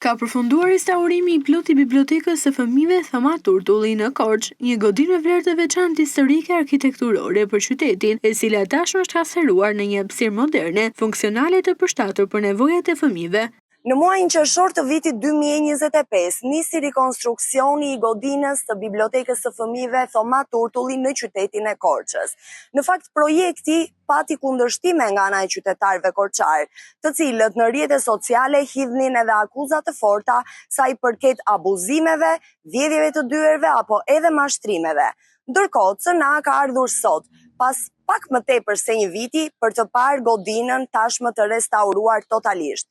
Ka përfunduar restaurimi i plot i bibliotekës së fëmijëve Thoma Turtulli në Korçë, një godinë me vlerë të veçantë historike arkitekturore për qytetin, e cila tashmë është hapësiruar në një hapësirë moderne, funksionale të përshtatur për nevojat e fëmijëve. Në muajin qershor të vitit 2025, nisi rikonstruksioni i godinës të bibliotekës së fëmijëve Thoma Turtulli në qytetin e Korçës. Në fakt, projekti pati kundërshtime nga ana e qytetarëve korçar, të cilët në rrjetet sociale hidhnin edhe akuza të forta sa i përket abuzimeve, vjedhjeve të dyerve apo edhe mashtrimeve. Ndërkohë, CNA ka ardhur sot, pas pak më tepër se një viti, për të parë godinën tashmë të restauruar totalisht.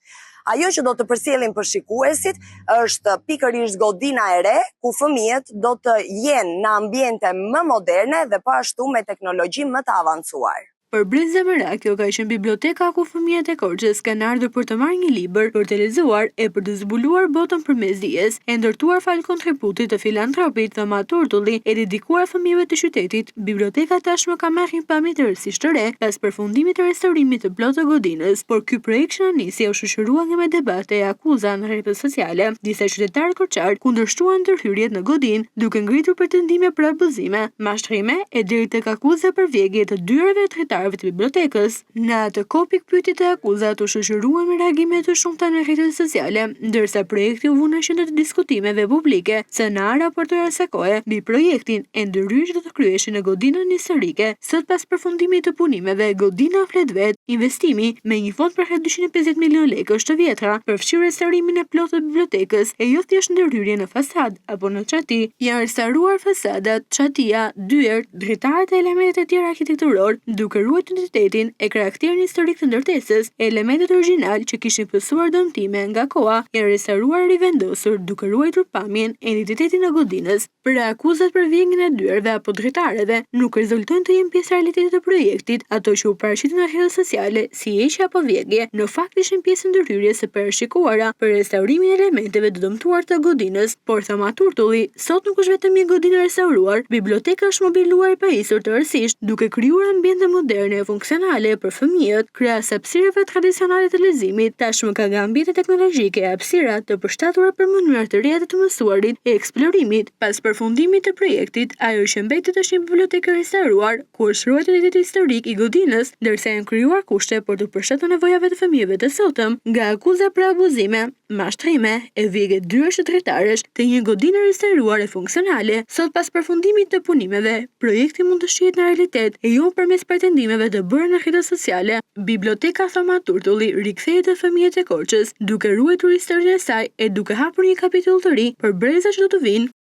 Ajo që do të përcjellim për shikuesit është pikërisht godina e re, ku fëmijët do të jenë në ambiente më moderne dhe po ashtu me teknologji më të avancuar. Për Breza Merak, kjo ka qenë biblioteka ku fëmijët e Korçës kanë ardhur për të marrë një libër, për të lexuar e për të zbuluar botën përmes dijes, e ndërtuar fal kontributit të filantropit Thoma Turtulli e dedikuar fëmijëve të qytetit. Biblioteka tashmë ka marrë një pamje të rëndësishme të re pas përfundimit të restaurimit të plotë të godinës, por ky projekt që nisi u shoqërua nga me debate e akuza në rrjetet sociale. Disa qytetarë korçar kundërshtuan ndërhyrjet në godinë, duke ngritur pretendime për abuzime, mashtrime e deri tek akuza për vjedhje të dyerve të të bibliotekës. Në atë kohë pikpyetjet e akuzat u shoqëruan me reagime të shumta në rrjetet sociale, ndërsa projekti u vu në qendër të diskutimeve publike. CNA raportoi asaj kohe mbi projektin e ndërhyrjes që do të kryheshin në godinën historike. Sot pas përfundimit të punimeve, godina flet vet, investimi me një fond për 250 milionë lekë të vjetra, përfshi restaurimin e plotë të bibliotekës e jo thjesht ndërhyrje në fasadë apo në çati. Janë restauruar fasadat, çatia, dyert, dritaret e elementet e tjera arkitekturor, duke ruajtur identitetin e karakterin historik të ndërtesës. Elementet origjinal që kishin pësuar dëmtime nga koha janë restauruar e rivendosur, duke ruajtur pamjen e identitetit të godinës. Për akuzat për vjedhjen e dyerve apo dritareve nuk rezultojnë të jenë pjesë e realitetit të projektit, ato që u paraqiten në rrjetet sociale si heqje apo vjedhje, në fakt ishin pjesë ndërhyrjes së parashikuara për restaurimin e elementeve të dëmtuar të godinës. Por Thoma Turtulli sot nuk është vetëm një godinë restauruar, biblioteka është mobiluar e pajisur tërësisht, duke krijuar ambiente moderne e funksionale për fëmijët, krahas hapësirave tradicionale të leximit, tashmë ka ambiente teknologjike e hapësira të përshtatura për mënyra të reja të mësuarit e eksplorimit. Pas përfundimit të projektit, ajo që mbetet është një bibliotekë e restauruar, ku është ruajtur identiteti historik i godinës, ndërsa janë krijuar kushte për të përshtatur nevojave të fëmijëve të sotëm, nga akuza për abuzime, mashtrime e vjedhje dyersh të dritaresh të një godine restauruar e funksionale. Sot pas përfundimit të punimeve, projekti mund të shihet në realitet e jo përmes pretendimeve të bërë në rrjetet sociale. Biblioteka Thoma Turtulli rikthehet te fëmijët e Korçës, duke ruajtur historinë e saj e duke hapur një kapitull të ri për brezat që do të vinë.